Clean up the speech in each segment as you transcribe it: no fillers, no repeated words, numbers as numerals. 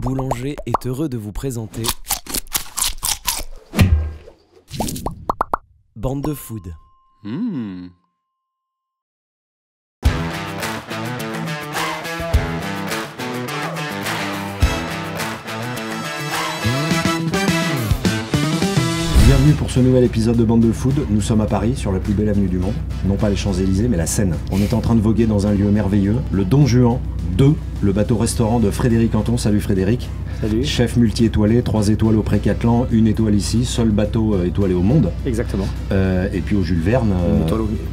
Boulanger est heureux de vous présenter Bande de Food. Bienvenue pour ce nouvel épisode de Bande de Food. Nous sommes à Paris, sur la plus belle avenue du monde. Non pas les Champs-Élysées, mais la Seine. On est en train de voguer dans un lieu merveilleux, le Don Juan 2, le bateau-restaurant de Frédéric Anton. Salut Frédéric. Salut. Chef multi-étoilé, 3 étoiles au Pré-Catlan, 1 étoile ici, seul bateau étoilé au monde. Exactement. Et puis au Jules Verne,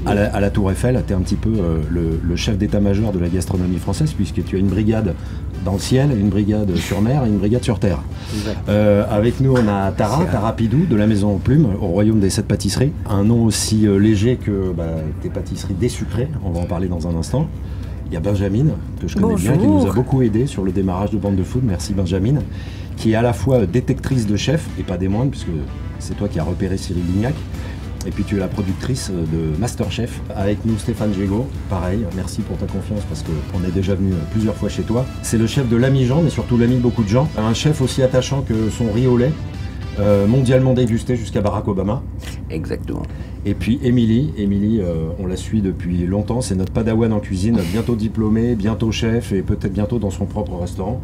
à la Tour Eiffel, tu es un petit peu le chef d'état-major de la gastronomie française, puisque tu as une brigade dans le ciel, une brigade sur mer et une brigade sur terre. Avec nous, on a Tara Pidou, de la Maison aux Plumes, au royaume des 7 pâtisseries. Un nom aussi léger que tes pâtisseries désucrées, on va en parler dans un instant. Il y a Benjamin, que je connais bien, qui nous a beaucoup aidé sur le démarrage de Bande de Food. Merci Benjamin, qui est à la fois détectrice de chefs, et pas des moindres, puisque c'est toi qui as repéré Cyril Lignac. Et puis tu es la productrice de Masterchef. Avec nous Stéphane Gégaud, pareil, merci pour ta confiance parce qu'on est déjà venu plusieurs fois chez toi. C'est le chef de l'ami Jean, mais surtout l'ami de beaucoup de gens. Un chef aussi attachant que son riz au lait, mondialement dégusté jusqu'à Barack Obama. Exactement. Et puis Émilie, on la suit depuis longtemps, c'est notre padawan en cuisine, bientôt diplômée, bientôt chef et peut-être bientôt dans son propre restaurant.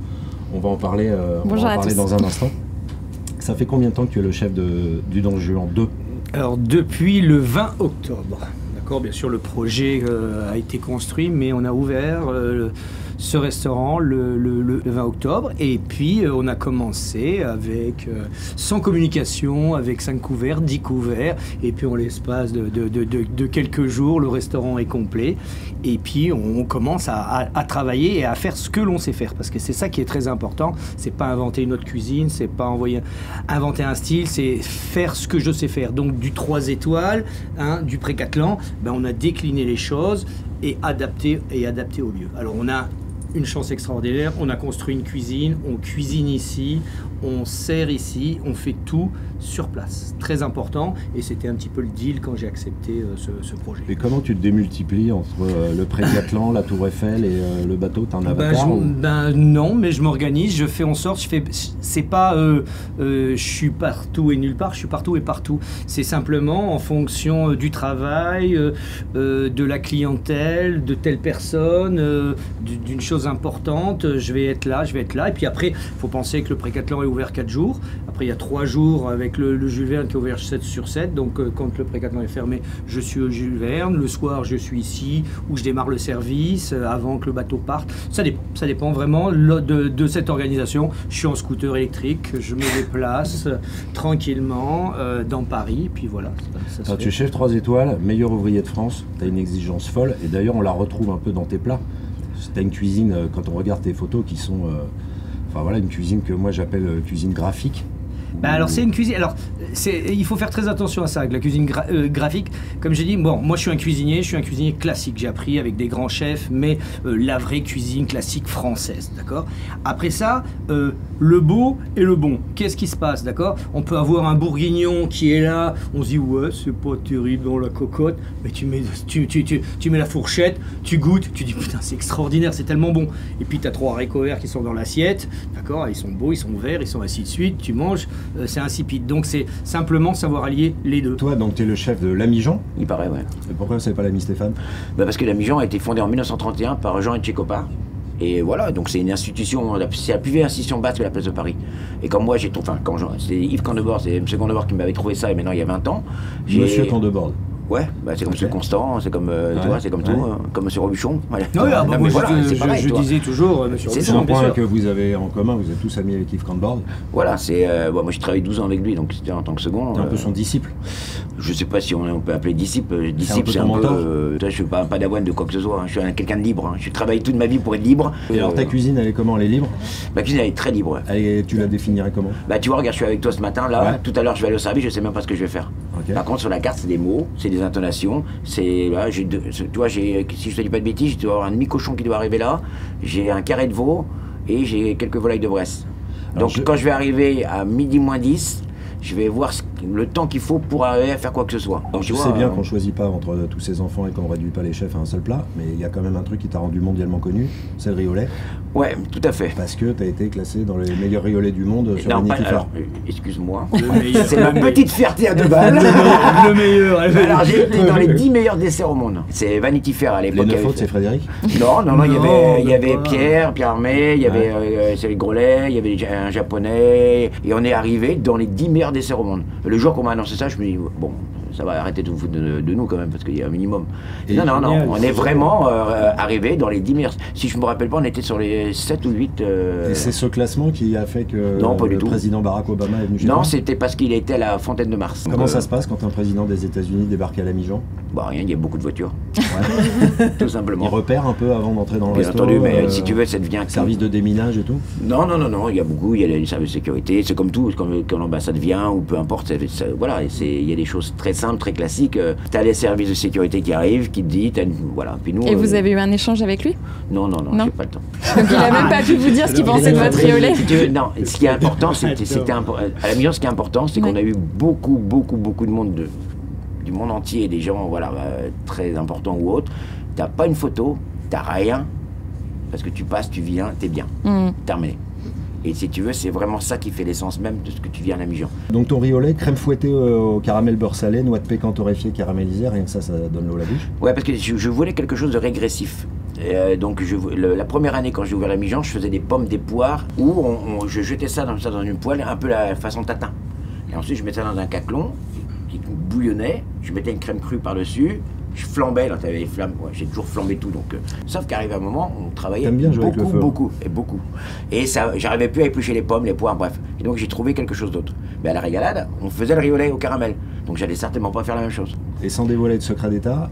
On va en parler, dans un instant. Ça fait combien de temps que tu es le chef du Don Juan 2 ? Alors depuis le 20 octobre, d'accord, bien sûr le projet a été construit, mais on a ouvert ce restaurant le 20 octobre, et puis on a commencé avec sans communication, avec 5 couverts, 10 couverts, et puis en l'espace de quelques jours, le restaurant est complet, et puis on commence à travailler et à faire ce que l'on sait faire, parce que c'est ça qui est très important, c'est pas inventer une autre cuisine, c'est pas inventer un style, c'est faire ce que je sais faire. Donc du 3 étoiles, du Pré-Catlan, on a décliné les choses et adapté au lieu. Alors on a une chance extraordinaire, on a construit une cuisine, on cuisine ici, on sert ici, on fait tout sur place. Très important, et c'était un petit peu le deal quand j'ai accepté ce projet. Et comment tu te démultiplies entre le Pré-Catlan, la Tour Eiffel et le bateau? T'as un avatar non, mais je m'organise, je fais en sorte, c'est pas je suis partout et nulle part, je suis partout et partout. C'est simplement en fonction du travail, de la clientèle, de telle personne, d'une chose importante, je vais être là, et puis après, il faut penser que le Pré-Catlan est ouvert 4 jours, après il y a 3 jours avec le Jules Verne qui est ouvert 7 sur 7, donc quand le Pré-Catlan est fermé, je suis au Jules Verne, le soir je suis ici, où je démarre le service, avant que le bateau parte, ça dépend vraiment de cette organisation. Je suis en scooter électrique, je me déplace tranquillement dans Paris, puis voilà. Quand tu es chef 3 étoiles, meilleur ouvrier de France, tu as une exigence folle, et d'ailleurs on la retrouve un peu dans tes plats. Tu as une cuisine, quand on regarde tes photos, qui sont une cuisine que moi j'appelle cuisine graphique. Alors c'est une cuisine, il faut faire très attention à ça, avec la cuisine graphique. Comme j'ai dit, moi je suis un cuisinier classique, j'ai appris avec des grands chefs, mais la vraie cuisine classique française, d'accord. Après ça, le beau et le bon, qu'est-ce qui se passe, d'accord. On peut avoir un bourguignon qui est là, on se dit ouais c'est pas terrible dans la cocotte, mais tu mets la fourchette, tu goûtes, tu dis putain c'est extraordinaire, c'est tellement bon. Et puis tu as 3 haricots verts qui sont dans l'assiette, d'accord, ils sont beaux, ils sont verts, ils sont ainsi de suite, tu manges, c'est insipide. Donc c'est simplement savoir allier les deux. Toi, donc tu es le chef de l'ami Jean. Il paraît, ouais. Et pourquoi c'est pas l'ami Stéphane? Parce que l'ami Jean a été fondé en 1931 par Jean Etchekopar. Et voilà, donc c'est une institution, c'est la plus vieille institution basque de la place de Paris. Et comme moi, c'est Yves Candebord, c'est M. Candebord qui m'avait trouvé ça, et maintenant il y a 20 ans. Monsieur Candebord. Ouais, c'est comme M. Constant, c'est comme toi, c'est comme tout, comme M. Robuchon. Voilà. Je disais toujours M. Robuchon. C'est un point que vous avez en commun, vous êtes tous amis avec Yves Candebord. Voilà, moi j'ai travaillé 12 ans avec lui, donc c'était en tant que second. T'es un peu son disciple. Je sais pas si on peut appeler disciple. Disciple, c'est un peu. Je suis pas un padawan de quoi que ce soit, je suis quelqu'un de libre. Je travaille toute ma vie pour être libre. Et alors ta cuisine, elle est comment? Elle est libre? Ma cuisine, elle est très libre. Et tu la définirais comment? Tu vois, regarde, je suis avec toi ce matin, là. Ouais. Tout à l'heure, je vais aller au service, je sais même pas ce que je vais faire. Okay. Par contre, sur la carte, c'est des mots, c'est des intonations. Tu vois, si je te dis pas de bêtises, je dois avoir un demi-cochon qui doit arriver là, j'ai un carré de veau et j'ai quelques volailles de Bresse. Donc quand je vais arriver à midi moins 10, je vais voir le temps qu'il faut pour arriver à faire quoi que ce soit. Donc, je sais bien qu'on choisit pas entre tous ces enfants et qu'on réduit pas les chefs à un seul plat, mais il y a quand même un truc qui t'a rendu mondialement connu, c'est le riolet. Ouais, tout à fait. Parce que tu as été classé dans les meilleurs riolets du monde sur Vanity Fair. Excuse-moi, c'est ma petite fierté à 2 balles. Le meilleur. Alors j'ai été dans les 10 meilleurs desserts au monde. C'est Vanity Fair à l'époque. Les 9 autres, c'est Frédéric? Non, il y avait Pierre Armé, il y avait Céline Grolet, il y avait un japonais, et on est arrivé dans les 10 meilleurs desserts au monde. Le jour qu'on m'a annoncé ça, je me dis, bon, ça va arrêter de vous foutre de nous quand même, parce qu'il y a un minimum. Et non, on est vraiment arrivé dans les 10 meilleurs. Si je me rappelle pas, on était sur les 7 ou 8. Et c'est ce classement qui a fait que le président Barack Obama est venu chez Non, toi? c'était parce qu'il était à la Fontaine de Mars. Comment ça se passe quand un président des États-Unis débarque à la mi-Jean? Bah rien, il y a beaucoup de voitures. Ouais. Tout simplement. Il repère un peu avant d'entrer dans le Bien resto? entendu, mais si tu veux, ça devient... Service de déminage et tout? Non, il y a beaucoup, il y a les services de sécurité, c'est comme tout, quand l'ambassade vient, ou peu importe, voilà, il y a des choses très simples, très classiques. Tu as les services de sécurité qui arrivent, qui te disent, voilà. Puis nous, et vous avez eu un échange avec lui? Non, j'ai pas le temps. Donc il a même pas pu vous dire ce qu'il pensait de votre riolet? Non, ce qui est important, à la mi-jean, ce qui est important, c'est qu'on a eu beaucoup de monde du monde entier, des gens voilà, très importants ou autres. T'as pas une photo, t'as rien, parce que tu passes, tu viens, t'es bien. Terminé. Et si tu veux, c'est vraiment ça qui fait l'essence même de ce que tu viens à la mi-jean. Donc ton riolet, crème fouettée au caramel beurre salé, noix de pécan torréfiée caramélisée, rien que ça donne l'eau à la bouche? Ouais, parce que je voulais quelque chose de régressif. Donc la première année, quand j'ai ouvert la mi-jean, je faisais des pommes, des poires, où je jetais ça dans une poêle, un peu la façon tatin. Et ensuite, je mettais ça dans un caclon qui bouillonnait, je mettais une crème crue par-dessus, je flambais, là, t'avais les flammes, j'ai toujours flambé tout, donc... sauf qu'arrive un moment, on travaillait beaucoup. Et ça, j'arrivais plus à éplucher les pommes, les poires, bref. Et donc j'ai trouvé quelque chose d'autre. Mais à la régalade, on faisait le riolet au caramel, donc j'allais certainement pas faire la même chose. Et sans dévoiler de secret d'État,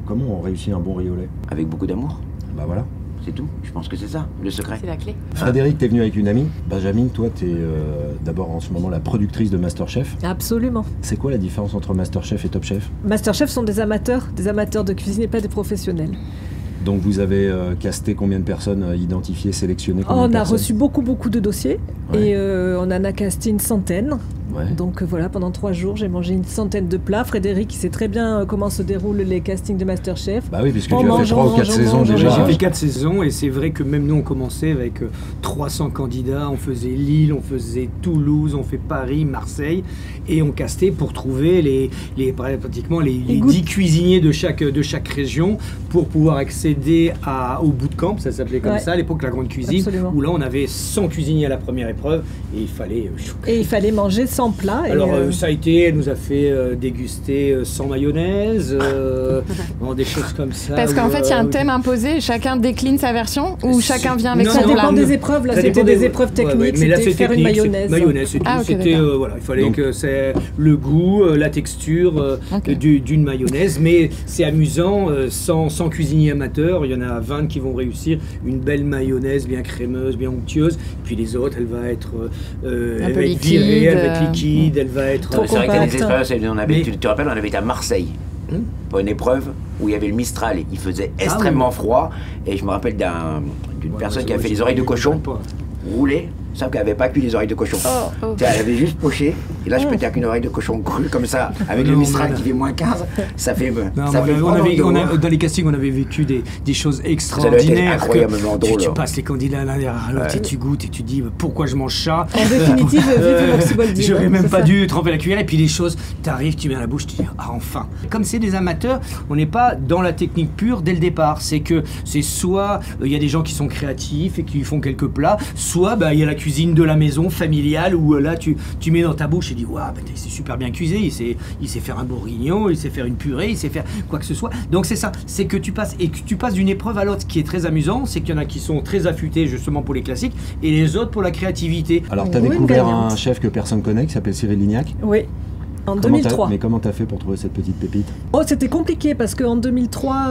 comment on réussit un bon riolet? Avec beaucoup d'amour. Bah voilà. C'est tout, je pense que c'est ça, le secret. C'est la clé. Frédéric, t'es venu avec une amie. Benjamin, toi, t'es d'abord en ce moment la productrice de Masterchef. Absolument. C'est quoi la différence entre Masterchef et Top Chef? Masterchef sont des amateurs de cuisine et pas des professionnels. Donc vous avez casté combien de personnes, identifiées, sélectionnées combien de personnes? On a reçu beaucoup de dossiers, et on en a casté une centaine. Ouais. Donc voilà, pendant 3 jours, j'ai mangé une centaine de plats. Frédéric, il sait très bien comment se déroulent les castings de Masterchef. Bah oui, puisque tu as fait 3 ou 4 saisons déjà. J'ai fait 4 saisons, et c'est vrai que même nous, on commençait avec 300 candidats. On faisait Lille, on faisait Toulouse, on fait Paris, Marseille, et on castait pour trouver pratiquement les 10 cuisiniers de chaque région pour pouvoir accéder au bootcamp, ça s'appelait comme ça à l'époque, la grande cuisine. Absolument. Où là on avait 100 cuisiniers à la première épreuve, et il fallait manger 100 plats. Alors ça a été, elle nous a fait déguster sans mayonnaise, des choses comme ça. Parce qu'en fait il y a un thème imposé, chacun décline sa version, ou chacun vient avec son plat? Ça dépend des épreuves, là c'était des épreuves techniques, mais là c'était faire une mayonnaise. C'était voilà, il fallait que c'est le goût, la texture d'une mayonnaise, mais c'est amusant, sans cuisinier amateur, il y en a 20 qui vont réussir une belle mayonnaise bien crémeuse, bien onctueuse, puis les autres, elle va être virée, elle va être liquide, elle va être... C'est vrai qu'il y a des expériences, tu te rappelles, on avait été à Marseille pour une épreuve où il y avait le Mistral, il faisait extrêmement froid, et je me rappelle d'une personne qui a fait les oreilles de cochon roulées, sauf qu'elle n'avait pas cuit les oreilles de cochon. Elle avait juste poché, et là je pétais avec une oreille de cochon crue comme ça, avec le Mistral qui fait moins 15, ça fait... dans les castings, on avait vécu des choses extraordinaires. Ça doit être incroyablement drôle. Tu passes les candidats l'un derrière l'autre, et tu goûtes, et tu dis pourquoi je mange ça. En définitive, vive Maxi Boldi. J'aurais même pas dû tremper la cuillère, et puis les choses, t'arrives, tu mets à la bouche, tu dis enfin. Comme c'est des amateurs, on n'est pas dans la technique pure dès le départ. C'est que c'est soit il y a des gens qui sont créatifs et qui font quelques plats, soit il y a la cuisine de la maison familiale où là tu mets dans ta bouche et dis waouh, c'est super bien cuisé, il sait faire un bourguignon, il sait faire une purée, il sait faire quoi que ce soit. Donc c'est ça, c'est que tu passes d'une épreuve à l'autre. Ce qui est très amusant, c'est qu'il y en a qui sont très affûtés justement pour les classiques et les autres pour la créativité. Alors tu as découvert un chef que personne connaît qui s'appelle Cyril Lignac. Oui. En 2003. Mais comment t'as fait pour trouver cette petite pépite? Oh, c'était compliqué parce qu'en 2003,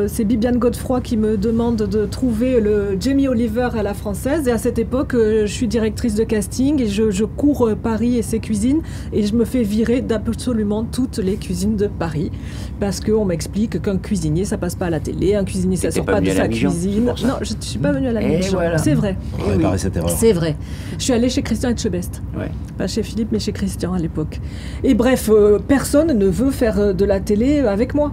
c'est Bibiane Godefroy qui me demande de trouver le Jamie Oliver à la française. Et à cette époque, je suis directrice de casting et je cours Paris et ses cuisines. Et je me fais virer d'absolument toutes les cuisines de Paris. Parce qu'on m'explique qu'un cuisinier, ça passe pas à la télé. Un cuisinier, ça sort pas de sa cuisine. Non, je ne suis pas venue à la Mijon. Voilà. C'est vrai. On va réparer cette erreur. C'est vrai. Je suis allée chez Christian Etchebest. Ouais. Pas chez Philippe, mais chez Christian à l'époque. Et bref, personne ne veut faire de la télé avec moi.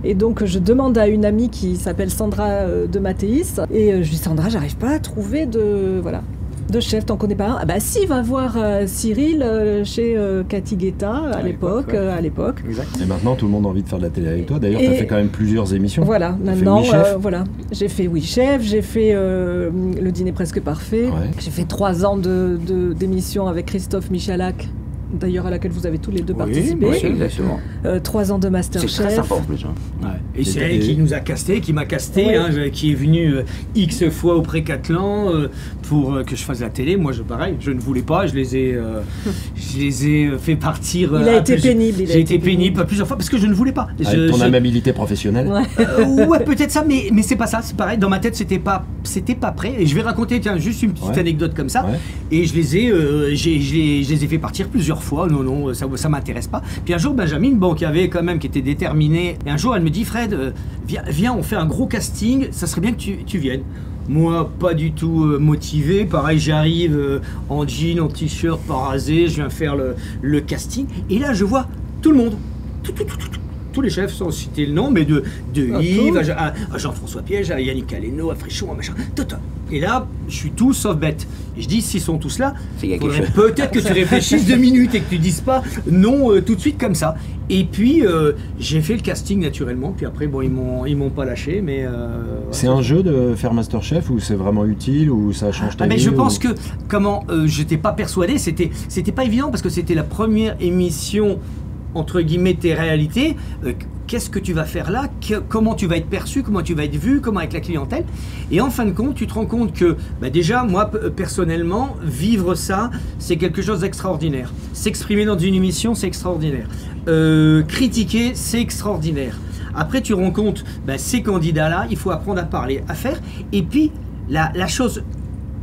Et donc, je demande à une amie qui s'appelle Sandra de Mathéis. Et je dis, Sandra, j'arrive pas à trouver de chef, t'en connais pas un? Ah bah si, va voir Cyril chez Cathy Guetta à l'époque. Exact. Et maintenant, tout le monde a envie de faire de la télé avec toi. D'ailleurs, tu as fait quand même plusieurs émissions. Voilà, maintenant, voilà. J'ai fait Oui Chef, j'ai fait Le Dîner Presque Parfait. Ouais. J'ai fait 3 ans d'émission avec Christophe Michalak, d'ailleurs à laquelle vous avez tous les deux participé. Oui, exactement. 3 ans de Masterchef. C'est très sympa en plus. Hein. Ouais. Et c'est elle qui nous a casté, qui m'a casté, Ouais. hein, qui est venue X fois au Pré-Catelan pour que je fasse la télé. Moi, pareil, je ne voulais pas, je les ai fait partir. Il a été pénible. J'ai été pénible plusieurs fois parce que je ne voulais pas. Avec ton amabilité professionnelle. Ouais. Ouais, peut-être ça, mais c'est pas ça, c'est pareil. Dans ma tête, c'était pas prêt. Et je vais raconter, tiens, juste une petite anecdote comme ça. Ouais. Et je les ai fait partir plusieurs fois. Non, ça m'intéresse pas. Puis un jour, Benjamin, qui était déterminé. Et un jour, elle me dit, Fred, viens, on fait un gros casting. Ça serait bien que tu viennes. Moi, pas du tout motivé. Pareil, j'arrive en jean, en t-shirt, pas rasé. Je viens faire le casting. Et là, je vois tout le monde. Tous les chefs, sans citer le nom, mais de Yves, à Jean-François Piège, à Yannick Aleno, à Frichon, à machin. Et là, je suis tout sauf bête. Et je dis, s'ils sont tous là, il faudrait peut-être que tu réfléchisses 2 minutes et que tu dises pas non tout de suite comme ça. Et puis, j'ai fait le casting naturellement. Puis après, bon, ils m'ont pas lâché, mais... c'est un jeu de faire Masterchef ou c'est vraiment utile ou ça change ta vie? Mais je pense que, j'étais pas persuadé, c'était pas évident parce que c'était la première émission entre guillemets tes réalités, qu'est-ce que tu vas faire là, comment tu vas être perçu, comment tu vas être vu, comment avec la clientèle. Et en fin de compte, tu te rends compte que déjà, moi personnellement, vivre ça, c'est quelque chose d'extraordinaire. S'exprimer dans une émission, c'est extraordinaire. Critiquer, c'est extraordinaire. Après, tu rends compte, ces candidats-là, il faut apprendre à parler, à faire. Et puis, la chose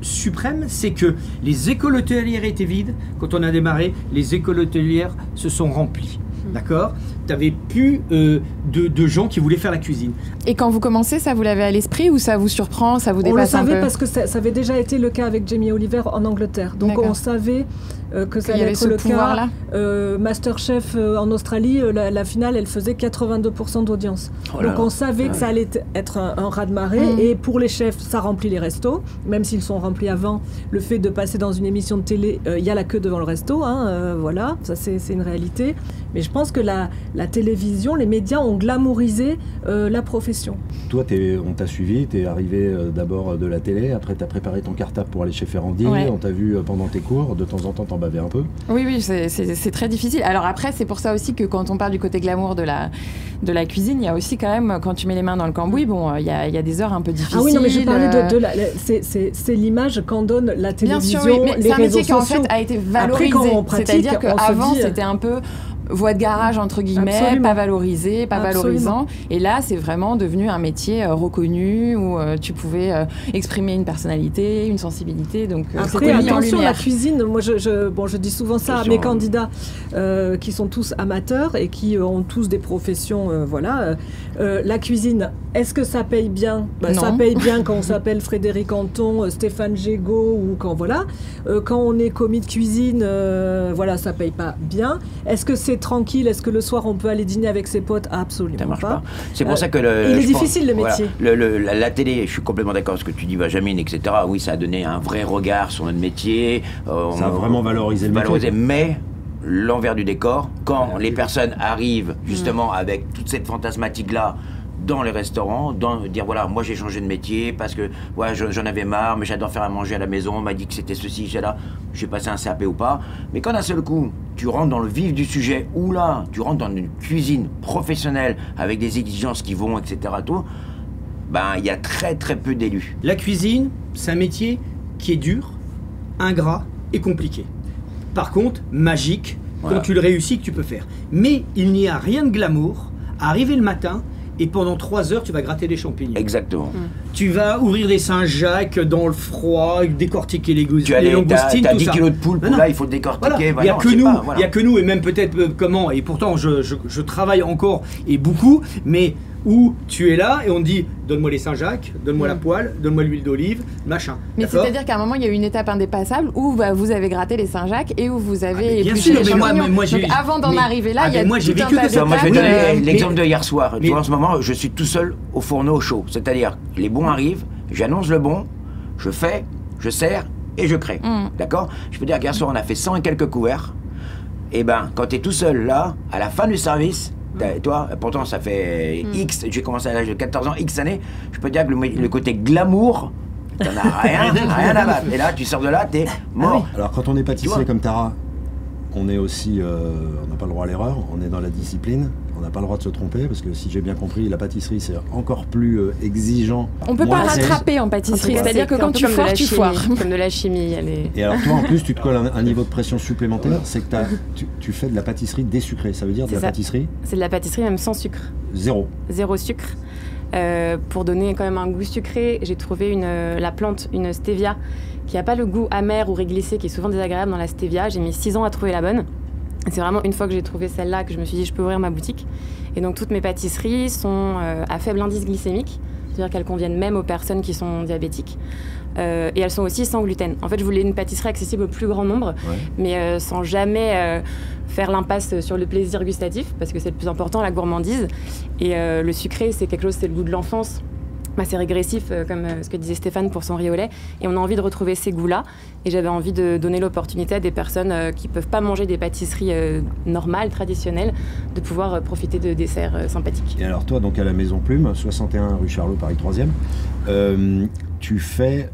suprême, c'est que les écoles hôtelières étaient vides. Quand on a démarré, les écoles hôtelières se sont remplies. D'accord? Tu n'avais plus de gens qui voulaient faire la cuisine. Et quand vous commencez, ça vous l'avez à l'esprit ou ça vous surprend, ça vous dépasse un peu? On le savait parce que ça avait déjà été le cas avec Jamie Oliver en Angleterre. Donc on savait que ça allait être le cas. Masterchef en Australie, la finale, elle faisait 82% d'audience. Donc on savait que ça allait être un raz-de-marée. Et pour les chefs, ça remplit les restos. Même s'ils sont remplis avant, le fait de passer dans une émission de télé, il y a la queue devant le resto. Voilà, ça c'est une réalité. Mais je pense que la télévision, les médias ont glamourisé la profession. Toi, on t'a suivi, tu es arrivé d'abord de la télé, après tu as préparé ton cartable pour aller chez Ferrandi, on t'a vu pendant tes cours, de temps en temps t'en bavais un peu. Oui, c'est très difficile. Alors après, c'est pour ça aussi que quand on parle du côté glamour de la cuisine, il y a aussi quand même, quand tu mets les mains dans le cambouis, il y a des heures un peu difficiles. Ah oui, non, mais je parlais c'est l'image qu'en donne la télévision, bien sûr, oui, mais les réseaux sociaux. c'est un métier qui en fait a été valorisé. C'est-à-dire qu'avant, c'était un peu voie de garage entre guillemets, absolument, pas valorisé, pas absolument valorisant. Et là, c'est vraiment devenu un métier reconnu où tu pouvais exprimer une personnalité, une sensibilité. Donc après, attention, la cuisine. Moi, je dis souvent ça à mes candidats qui sont tous amateurs et qui ont tous des professions. La cuisine, est-ce que ça paye bien? Ça paye bien quand on s'appelle Frédéric Anton, Stéphane Gégaud ou quand quand on est commis de cuisine, ça paye pas bien. Est-ce que c'est tranquille? Est-ce que le soir on peut aller dîner avec ses potes? Absolument ça marche pas. C'est pour ça que il est difficile le métier. La télé, je suis complètement d'accord avec ce que tu dis, Benjamin, etc. Oui, ça a donné un vrai regard sur notre métier. Ça a vraiment valorisé le métier. Mais l'envers du décor, quand les personnes arrivent justement avec toute cette fantasmatique-là dans les restaurants, dire voilà, moi j'ai changé de métier parce que j'en avais marre, mais j'adore faire à manger à la maison, on m'a dit que c'était ceci, cela, j'ai passé un CAP ou pas. Mais quand d'un seul coup, tu rentres dans le vif du sujet, ou là, tu rentres dans une cuisine professionnelle avec des exigences qui vont, etc. tout, il y a très très peu d'élus. La cuisine, c'est un métier qui est dur, ingrat et compliqué. Par contre, magique, quand tu le réussis, que tu peux faire. Mais il n'y a rien de glamour à arriver le matin et pendant 3 heures, tu vas gratter des champignons. Exactement. Tu vas ouvrir des Saint-Jacques dans le froid, décortiquer les langoustines, tu as 10 tout ça. kilos de poulpe, là, il faut le décortiquer. Voilà. Il n'y a que nous, et même peut-être comment, et pourtant je travaille encore et beaucoup, mais où tu es là et on te dit donne-moi les Saint-Jacques, donne-moi la poêle, donne-moi l'huile d'olive, machin. Mais c'est-à-dire qu'à un moment il y a eu une étape indépassable où vous avez gratté les Saint-Jacques et où vous avez épluché les champignons. Donc avant d'en arriver là, il y a tout un tas d'étapes. Moi je vais donner l'exemple de hier soir. Tu vois, en ce moment je suis tout seul au fourneau chaud. C'est-à-dire les bons arrivent, j'annonce le bon, je fais, je sers et je crée. D'accord? Je peux dire qu'hier soir on a fait 100 et quelques couverts. Et ben quand tu es tout seul là, à la fin du service, toi, pourtant ça fait X, j'ai commencé à l'âge de 14 ans, X années, je peux te dire que le côté glamour, t'en as rien à battre. Et là, tu sors de là, t'es mort. Alors quand on est pâtissier comme Tara, on est aussi, on n'a pas le droit à l'erreur, on est dans la discipline, on n'a pas le droit de se tromper, parce que si j'ai bien compris, la pâtisserie c'est encore plus exigeant. On peut pas rattraper en pâtisserie, c'est-à-dire que quand tu foires, tu foires. Comme de la chimie. Et alors toi en plus, tu te colles un niveau de pression supplémentaire, c'est que tu fais de la pâtisserie désucrée, ça veut dire de la pâtisserie? C'est de la pâtisserie même sans sucre. Zéro sucre. Pour donner quand même un goût sucré, j'ai trouvé la plante, une stevia, qui n'a pas le goût amer ou réglissé, qui est souvent désagréable dans la stevia. J'ai mis 6 ans à trouver la bonne. C'est vraiment une fois que j'ai trouvé celle-là que je me suis dit je peux ouvrir ma boutique. Et donc toutes mes pâtisseries sont à faible indice glycémique, c'est-à-dire qu'elles conviennent même aux personnes qui sont diabétiques. Et elles sont aussi sans gluten. En fait, je voulais une pâtisserie accessible au plus grand nombre, mais sans jamais faire l'impasse sur le plaisir gustatif, parce que c'est le plus important, la gourmandise. Et le sucré, c'est quelque chose, c'est le goût de l'enfance. C'est régressif, comme ce que disait Stéphane pour son riz au lait. Et on a envie de retrouver ces goûts-là. Et j'avais envie de donner l'opportunité à des personnes qui ne peuvent pas manger des pâtisseries normales, traditionnelles, de pouvoir profiter de desserts sympathiques. Et alors toi, donc à la Maison Plume, 61 rue Charlot, Paris 3e, tu fais,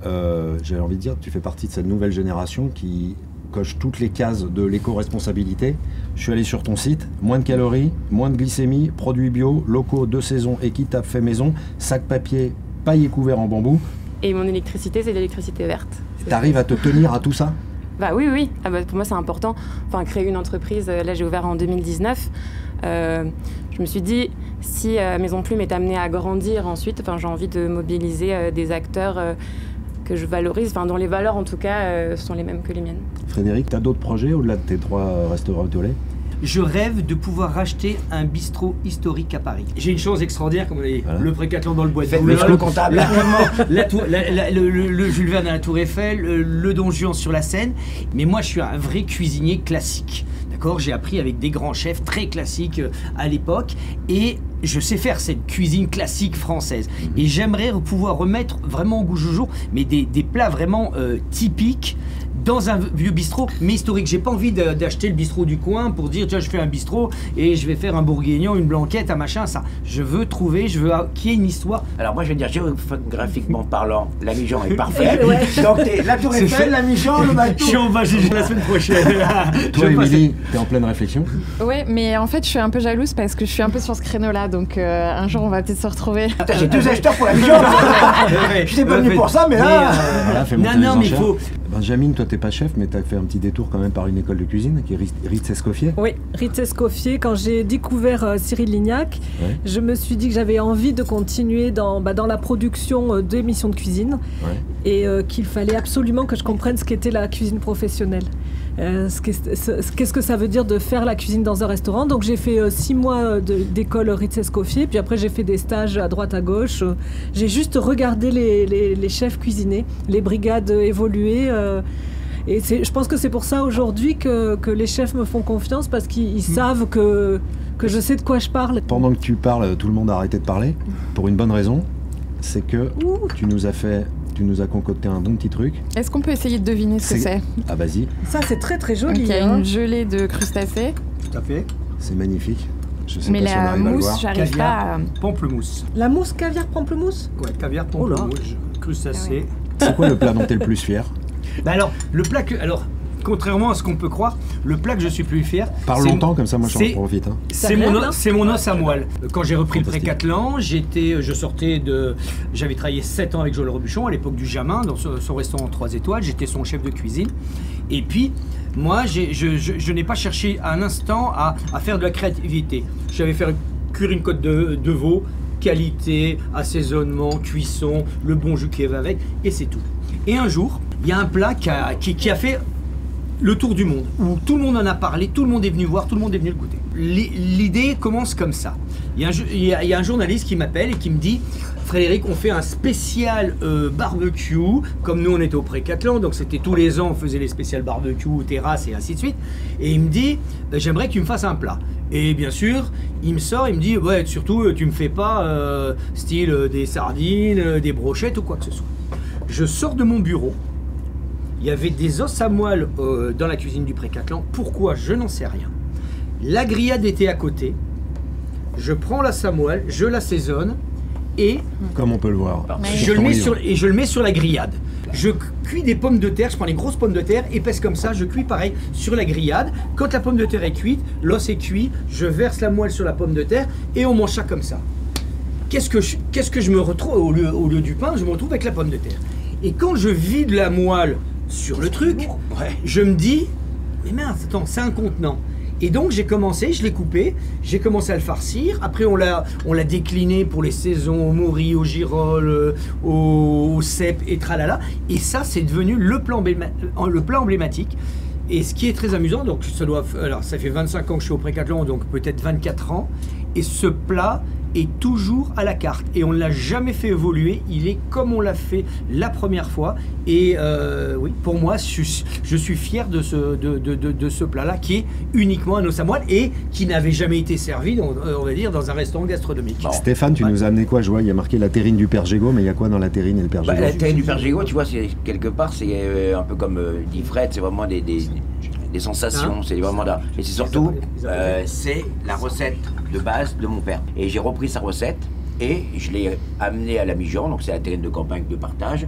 j'avais envie de dire, tu fais partie de cette nouvelle génération qui coche toutes les cases de l'éco-responsabilité. Je suis allé sur ton site, moins de calories, moins de glycémie, produits bio, locaux, de saison, équitables, fait maison, sac papier, paille et couvert en bambou. Et mon électricité, c'est de l'électricité verte. T'arrives à te tenir à tout ça? Bah oui. Pour moi, c'est important. Enfin, créer une entreprise, là j'ai ouvert en 2019. Je me suis dit, si Maison Plume est amenée à grandir ensuite, j'ai envie de mobiliser des acteurs que je valorise, dont les valeurs en tout cas sont les mêmes que les miennes. Frédéric, tu as d'autres projets au-delà de tes 3 restaurants hôteliers? Je rêve de pouvoir racheter un bistrot historique à Paris. J'ai une chance extraordinaire, comme on dit, le Précathlon dans le bois de Boulogne, le comptable. Le Jules Verne à la Tour Eiffel, le Don Juan sur la Seine. Mais moi, je suis un vrai cuisinier classique. D'accord, j'ai appris avec des grands chefs très classiques à l'époque et je sais faire cette cuisine classique française. Et j'aimerais pouvoir remettre vraiment au goût du jour, mais des plats vraiment typiques dans un vieux bistrot, mais historique. J'ai pas envie d'acheter le bistrot du coin pour dire tiens je fais un bistrot et je vais faire un bourguignon, une blanquette, un machin, ça. Je veux qu'il y ait une histoire. Alors moi je vais dire géographiquement parlant, la Mijan est parfaite. Donc la Tour Eiffel, la Mijan, le bateau. Je suis en Valle la semaine prochaine. Toi Émilie, t'es en pleine réflexion? Oui, mais en fait je suis un peu jalouse parce que je suis un peu sur ce créneau-là, donc un jour on va peut-être se retrouver. J'ai 2 acheteurs pour la Mijan. Je t'ai pas venu pour ça, mais là. Non, mais il faut. Benjamin, toi t'es pas chef, mais t'as fait un petit détour quand même par une école de cuisine qui est Ritz-Escoffier. Oui, Ritz-Escoffier. Quand j'ai découvert Cyril Lignac, je me suis dit que j'avais envie de continuer dans la production d'émissions de cuisine et qu'il fallait absolument que je comprenne ce qu'était la cuisine professionnelle. Qu'est-ce que ça veut dire de faire la cuisine dans un restaurant. Donc j'ai fait 6 mois d'école Ritz-Escoffier, puis après j'ai fait des stages à droite à gauche. J'ai juste regardé les chefs cuisiner, les brigades évoluer. Et je pense que c'est pour ça aujourd'hui que les chefs me font confiance, parce qu'ils savent que je sais de quoi je parle. Pendant que tu parles, tout le monde a arrêté de parler, pour une bonne raison, c'est que tu nous as concocté un bon petit truc. Est-ce qu'on peut essayer de deviner ce que c'est? Ah vas-y. Ça c'est très très joli. Il y a une gelée de crustacés. Tout à fait. C'est magnifique. Je sais mais pas si on arrive à le voir. J'arrive pas à... Pamplemousse. La mousse caviar pamplemousse? Ouais, caviar pamplemousse, crustacé. C'est quoi le plat dont t'es le plus fier? Alors, le plat contrairement à ce qu'on peut croire, le plat que je suis plus fier... Parle longtemps, comme ça moi j'en profite. Hein. C'est mon os à moelle. Quand j'ai repris le Pré-Catelan, j'avais travaillé 7 ans avec Joël Robuchon, à l'époque du Jamin, dans son restaurant 3 étoiles. J'étais son chef de cuisine. Et puis, moi, je n'ai pas cherché un instant à faire de la créativité. J'avais fait cuire une côte de veau, qualité, assaisonnement, cuisson, le bon jus qui va avec, et c'est tout. Et un jour, il y a un plat qui a fait le tour du monde, où tout le monde en a parlé, tout le monde est venu voir, tout le monde est venu le goûter. L'idée commence comme ça. Il y a un journaliste qui m'appelle et qui me dit « Frédéric, on fait un spécial barbecue, comme nous on était au Pré-Catelan, donc c'était tous les ans, on faisait les spéciales barbecue, terrasse et ainsi de suite. Et il me dit « J'aimerais que tu me fasses un plat. » Et bien sûr, il me sort, il me dit « Ouais, surtout, tu me fais pas style des sardines, des brochettes ou quoi que ce soit. » Je sors de mon bureau. Il y avait des os à moelle dans la cuisine du Pré-Catelan. Pourquoi? Je n'en sais rien. La grillade était à côté. Je prends la samoile, je l'assaisonne et... Comme on peut le voir. Je le mets sur la grillade. Je cuis des pommes de terre, je prends les grosses pommes de terre, épaisses comme ça, je cuis pareil sur la grillade. Quand la pomme de terre est cuite, l'os est cuit, je verse la moelle sur la pomme de terre et on mange ça comme ça. Qu'est-ce que je me retrouve au lieu du pain? Je me retrouve avec la pomme de terre. Et quand je vide la moelle sur le truc, je me dis, mais mince, attends, c'est un contenant. Et donc j'ai commencé, je l'ai coupé, j'ai commencé à le farcir. Après on l'a décliné pour les saisons, au mori, au girolles, au cèpe et tralala. Et ça c'est devenu le plat emblématique. Et ce qui est très amusant, donc ça fait 25 ans que je suis au Pré-Catelan, donc peut-être 24 ans. Et ce plat est toujours à la carte et on ne l'a jamais fait évoluer, il est comme on l'a fait la première fois et oui, pour moi je suis fier de ce plat-là qui est uniquement un os à moelle et qui n'avait jamais été servi, on va dire, dans un restaurant gastronomique. Bon. Stéphane, tu nous as amené quoi? Je vois, il y a marqué la terrine du Père Gégaud, mais il y a quoi dans la terrine et le Père Gégaud? La terrine du Père Gégaud, tu vois, c'est quelque part, c'est un peu comme dit Fred, c'est vraiment des sensations, c'est vraiment là. Mais c'est surtout, c'est la recette de base de mon père. Et j'ai repris sa recette et je l'ai amené à la Mijan, donc c'est la terrine de campagne de partage.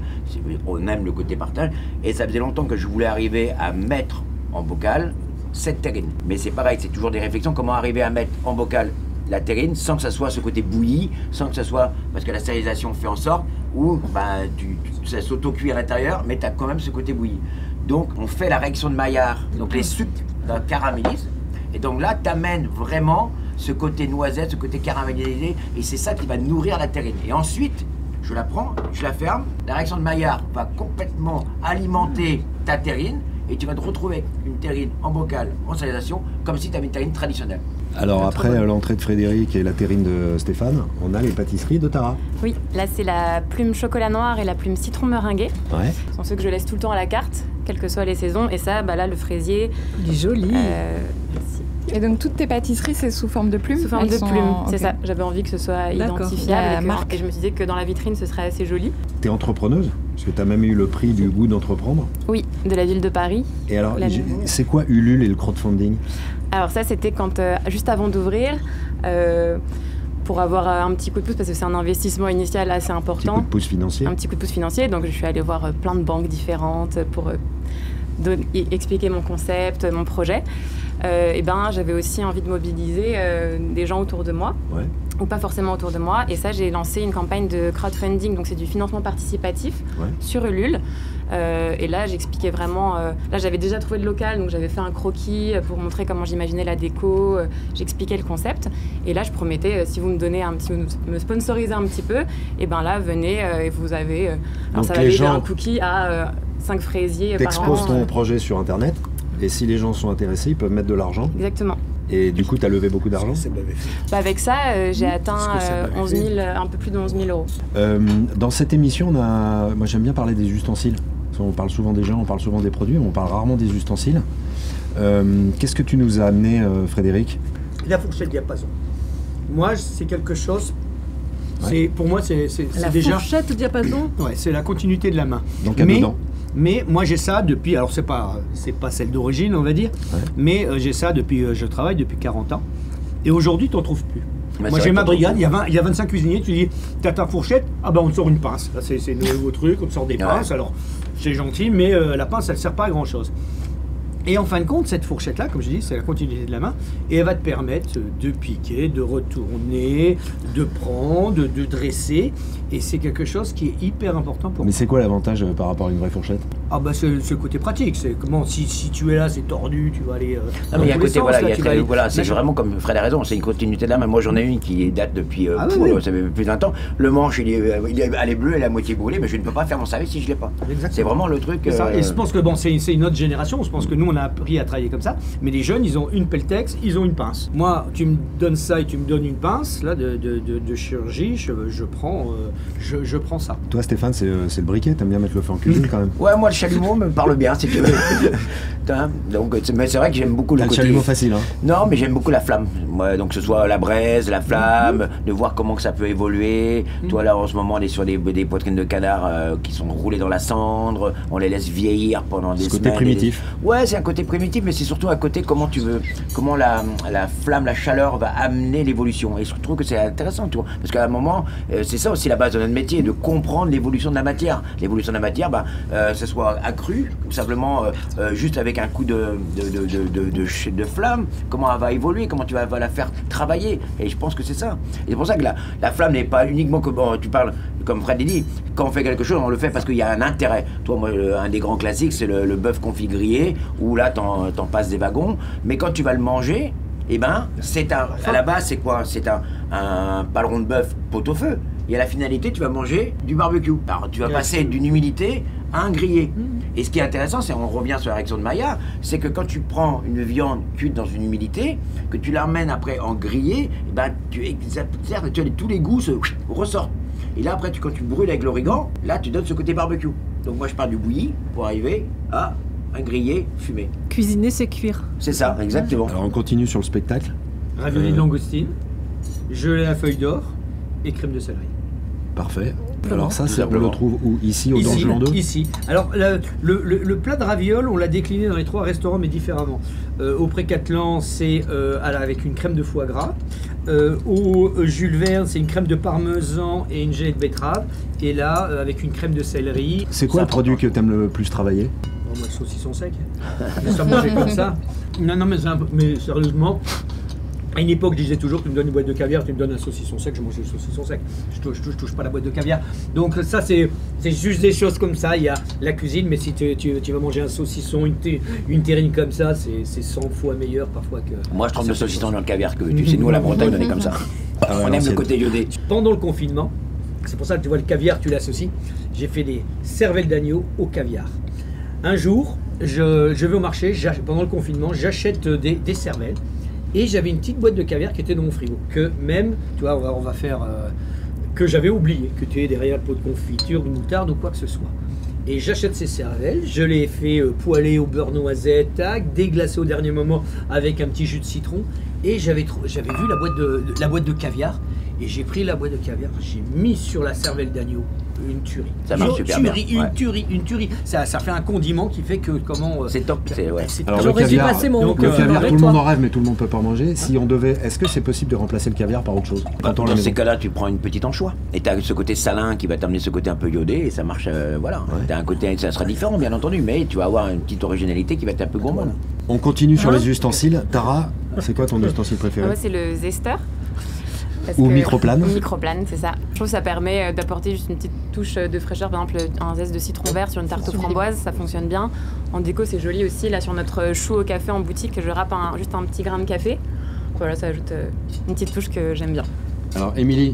On aime le côté partage. Et ça faisait longtemps que je voulais arriver à mettre en bocal cette terrine. Mais c'est pareil, c'est toujours des réflexions, comment arriver à mettre en bocal la terrine sans que ça soit ce côté bouilli, sans que ça soit, parce que la stérilisation fait en sorte où ça s'auto-cuit à l'intérieur, mais tu as quand même ce côté bouilli. Donc on fait la réaction de Maillard, donc les sucres caramélisent, et donc là tu amènes vraiment ce côté noisette, ce côté caramélisé, et c'est ça qui va nourrir la terrine. Et ensuite, je la prends, je la ferme, la réaction de Maillard va complètement alimenter ta terrine, et tu vas te retrouver avec une terrine en bocal, en stérilisation, comme si tu avais une terrine traditionnelle. Alors après l'entrée de Frédéric et la terrine de Stéphane, on a les pâtisseries de Tara. Oui, là c'est la plume chocolat noir et la plume citron meringué. Ouais. Ce sont ceux que je laisse tout le temps à la carte, quelles que soient les saisons. Et ça, là, le fraisier. Il est joli. Merci. Et donc toutes tes pâtisseries, c'est sous forme de plumes? Sous forme de plumes, c'est ça. J'avais envie que ce soit identifiable et je me disais que dans la vitrine, ce serait assez joli. T'es entrepreneuse? Parce que t'as même eu le prix du goût d'entreprendre. Oui, de la ville de Paris. Et alors, c'est quoi Ulule et le crowdfunding? Alors ça, c'était quand, juste avant d'ouvrir, pour avoir un petit coup de pouce, parce que c'est un investissement initial assez important. Un petit coup de pouce financier. Un petit coup de pouce financier, donc je suis allée voir plein de banques différentes pour expliquer mon concept, mon projet. Et j'avais aussi envie de mobiliser des gens autour de moi, ou pas forcément autour de moi. Et ça, j'ai lancé une campagne de crowdfunding, donc c'est du financement participatif sur Ulule. Et là, j'expliquais vraiment... là, j'avais déjà trouvé le local, donc j'avais fait un croquis pour montrer comment j'imaginais la déco. J'expliquais le concept. Et là, je promettais, si vous me donnez me sponsorisez un petit peu, et là, venez et vous avez... alors, ça va aider un cookie à 5 fraisiers par an. T'exposes ton projet sur Internet, et si les gens sont intéressés, ils peuvent mettre de l'argent. Exactement. Et du coup, tu as levé beaucoup d'argent? Avec ça, j'ai atteint 11 000, un peu plus de 11 000 €. Dans cette émission, moi j'aime bien parler des ustensiles. On parle souvent des gens, on parle souvent des produits, mais on parle rarement des ustensiles. Qu'est-ce que tu nous as amené, Frédéric? La fourchette diapason. Moi, c'est quelque chose... Pour moi, c'est déjà... La fourchette diapason? Ouais, c'est la continuité de la main. Donc dedans. Mais moi j'ai ça depuis, alors c'est pas celle d'origine on va dire, mais j'ai ça depuis, je travaille depuis 40 ans. Et aujourd'hui tu n'en trouves plus. Moi j'ai ma brigade, il y a 25 cuisiniers, tu dis, t'as ta fourchette, on te sort une pince. Là c'est le nouveau truc, on te sort des pinces, alors c'est gentil, mais la pince elle sert pas à grand chose. Et en fin de compte, cette fourchette-là, comme je dis, c'est la continuité de la main, et elle va te permettre de piquer, de retourner, de prendre, de dresser, et c'est quelque chose qui est hyper important pour moi. Mais c'est quoi l'avantage par rapport à une vraie fourchette? Ah bah c'est le côté pratique, c'est comment, si tu es là, c'est tordu, tu vas aller... non mais il y a un côté, voilà, c'est vraiment comme Fred a raison, c'est une continuité de la main. Moi j'en ai une qui date depuis ça fait plus d'un temps. Le manche, elle est bleue, elle est à moitié brûlée, mais je ne peux pas faire mon service si je ne l'ai pas. C'est vraiment le truc... Et je pense que bon, c'est une autre génération, je pense que nous on a appris à travailler comme ça, mais les jeunes, ils ont une pelletex, ils ont une pince. Moi, tu me donnes ça et tu me donnes une pince, là, de chirurgie, je prends ça. Toi Stéphane, c'est le briquet, t'aimes bien mettre le feu en cuisine quand même? Ouais, moi le chalumeau me parle bien, si tu veux. Donc, mais c'est vrai que j'aime beaucoup le côté... le chalumeau facile, hein? Non, mais j'aime beaucoup la flamme. Ouais, donc que ce soit la braise, la flamme, de voir comment que ça peut évoluer. Toi là, en ce moment, on est sur des poitrines de canard qui sont roulées dans la cendre, on les laisse vieillir pendant des semaines. C'est un côté primitif. Ouais, c'est un côté primitif, mais c'est surtout un côté comment la flamme, la chaleur va amener l'évolution. Et je trouve que c'est intéressant, tu vois. Parce qu'à un moment, c'est ça aussi la base de notre métier, de comprendre l'évolution de la matière. L'évolution de la matière, ce soit accrue, ou simplement juste avec un coup de flamme, comment elle va évoluer, comment tu vas la faire travailler. Et je pense que c'est ça. Et c'est pour ça que la flamme n'est pas uniquement que tu parles, comme Fred dit, quand on fait quelque chose, on le fait parce qu'il y a un intérêt. Toi, moi, un des grands classiques, c'est le bœuf confit grillé, où là, t'en passes des wagons. Mais quand tu vas le manger, à la base, c'est quoi? C'est un paleron de bœuf pot-au-feu. Et à la finalité, tu vas manger du barbecue. Alors, tu vas passer d'une humidité à un grillé. Et ce qui est intéressant, c'est, on revient sur la réaction de Maillard, c'est que quand tu prends une viande cuite dans une humidité, que tu la ramènes après en grillé, tous les goûts ressortent. Et là, après, quand tu brûles avec l'origan, là, tu donnes ce côté barbecue. Donc moi, je pars du bouilli pour arriver à un grillé fumé. Cuisiner, c'est cuire. C'est ça, exactement. Alors, on continue sur le spectacle. Ravioli de langoustine, gelée à feuilles d'or et crème de céleri. Parfait. Alors ça, on le trouve où? Ici, au Donjon 2? Ici. Alors, le plat de ravioles, on l'a décliné dans les 3 restaurants, mais différemment. Au Pré-Catelan, c'est avec une crème de foie gras. Au Jules Verne, c'est une crème de parmesan et une gelée de betterave. Et là, avec une crème de céleri. C'est quoi le produit que tu aimes le plus travailler? Moi, le saucisson sec. Ça manger comme ça. Non, mais sérieusement... À une époque, je disais toujours, tu me donnes une boîte de caviar, tu me donnes un saucisson sec, je mange le saucisson sec. Je touche pas la boîte de caviar. Donc ça, c'est juste des choses comme ça. Il y a la cuisine, mais si tu vas manger un saucisson, une terrine comme ça, c'est 100 fois meilleur parfois que... Moi, je trouve le saucisson dans le caviar que tu sais, nous, à la Bretagne, on est comme ça. On aime le côté iodé. Pendant le confinement, c'est pour ça que tu vois le caviar, tu l'associes, j'ai fait des cervelles d'agneau au caviar. Un jour, je vais au marché, pendant le confinement, j'achète des cervelles. Et j'avais une petite boîte de caviar qui était dans mon frigo, que même, tu vois, on va faire, que j'avais oublié, que tu es derrière le pot de confiture, de moutarde ou quoi que ce soit. Et j'achète ces cervelles, je les fais poêler au beurre noisette, tac, déglacer au dernier moment avec un petit jus de citron. Et j'avais vu la boîte de caviar, et j'ai pris la boîte de caviar, j'ai mis sur la cervelle d'agneau. Une tuerie. Ça marche super bien. Une tuerie. Ça fait un condiment qui fait que comment... c'est top. Alors le caviar, tout le monde en rêve, mais tout le monde peut pas en manger. Si on devait, est-ce que c'est possible de remplacer le caviar par autre chose? Dans ces cas-là, tu prends une petite anchois. Et tu as ce côté salin qui va t'amener ce côté un peu iodé et ça marche. Voilà. T'as un côté, ça sera différent bien entendu, mais tu vas avoir une petite originalité qui va être un peu gourmande. On continue sur les ustensiles. Tara, c'est quoi ton ustensile préféré? Moi, c'est le zester. Ou microplane. Microplane, c'est ça. Je trouve que ça permet d'apporter juste une petite touche de fraîcheur. Par exemple, un zeste de citron vert sur une tarte aux framboises, ça fonctionne bien. En déco, c'est joli aussi. Là, sur notre chou au café en boutique, je râpe juste un petit grain de café. Voilà, ça ajoute une petite touche que j'aime bien. Alors, Émilie.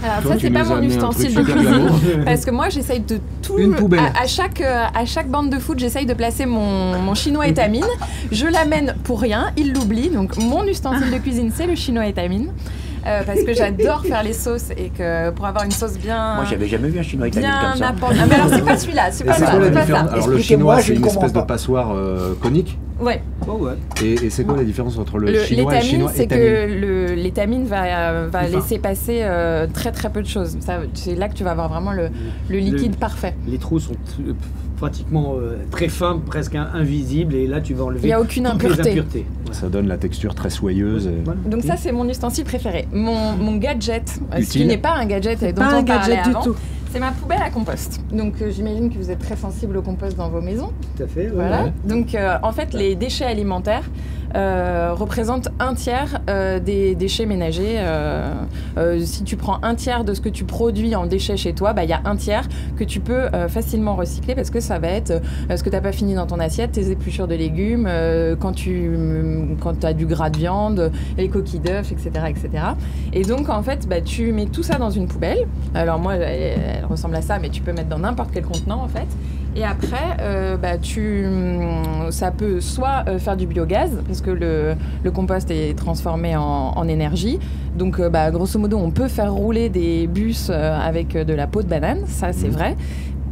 Alors ça, c'est pas mon ustensile de cuisine, parce que moi, j'essaye de tout... Une poubelle. À chaque bande de foot, j'essaye de placer mon chinois étamine. Je l'amène pour rien, il l'oublie. Donc, mon ustensile de cuisine, c'est le chinois étamine. Parce que j'adore faire les sauces et que pour avoir une sauce bien... Moi, j'avais jamais vu un chinois étamine comme ça. Mais alors, c'est pas celui-là, c'est pas ça. Alors, le chinois, c'est une espèce de passoire conique. Ouais. Et c'est quoi la différence entre le chinois et le chinois c'est que l'étamine va laisser passer très très peu de choses. C'est là que tu vas avoir vraiment le liquide parfait. Les trous sont pratiquement très fins, presque invisibles, et là tu vas enlever. Il n'y a aucune impureté. Ça donne la texture très soyeuse. Donc ça, c'est mon ustensile préféré. Mon gadget, ce qui n'est pas un gadget dont on parlait avant, C'est ma poubelle à compost. Donc j'imagine que vous êtes très sensible au compost dans vos maisons. Tout à fait. Voilà. Ouais. Donc en fait, les déchets alimentaires représentent un tiers des déchets ménagers. Si tu prends un tiers de ce que tu produis en déchets chez toi, il y a un tiers que tu peux facilement recycler parce que ça va être ce que tu n'as pas fini dans ton assiette, tes épluchures de légumes, quand tu as du gras de viande, les coquilles d'œufs, etc., etc. Et donc en fait, tu mets tout ça dans une poubelle. Alors moi, elle ressemble à ça, mais tu peux mettre dans n'importe quel contenant en fait. Et après, ça peut soit faire du biogaz, parce que le compost est transformé en énergie. Donc, grosso modo, on peut faire rouler des bus avec de la peau de banane, ça c'est vrai.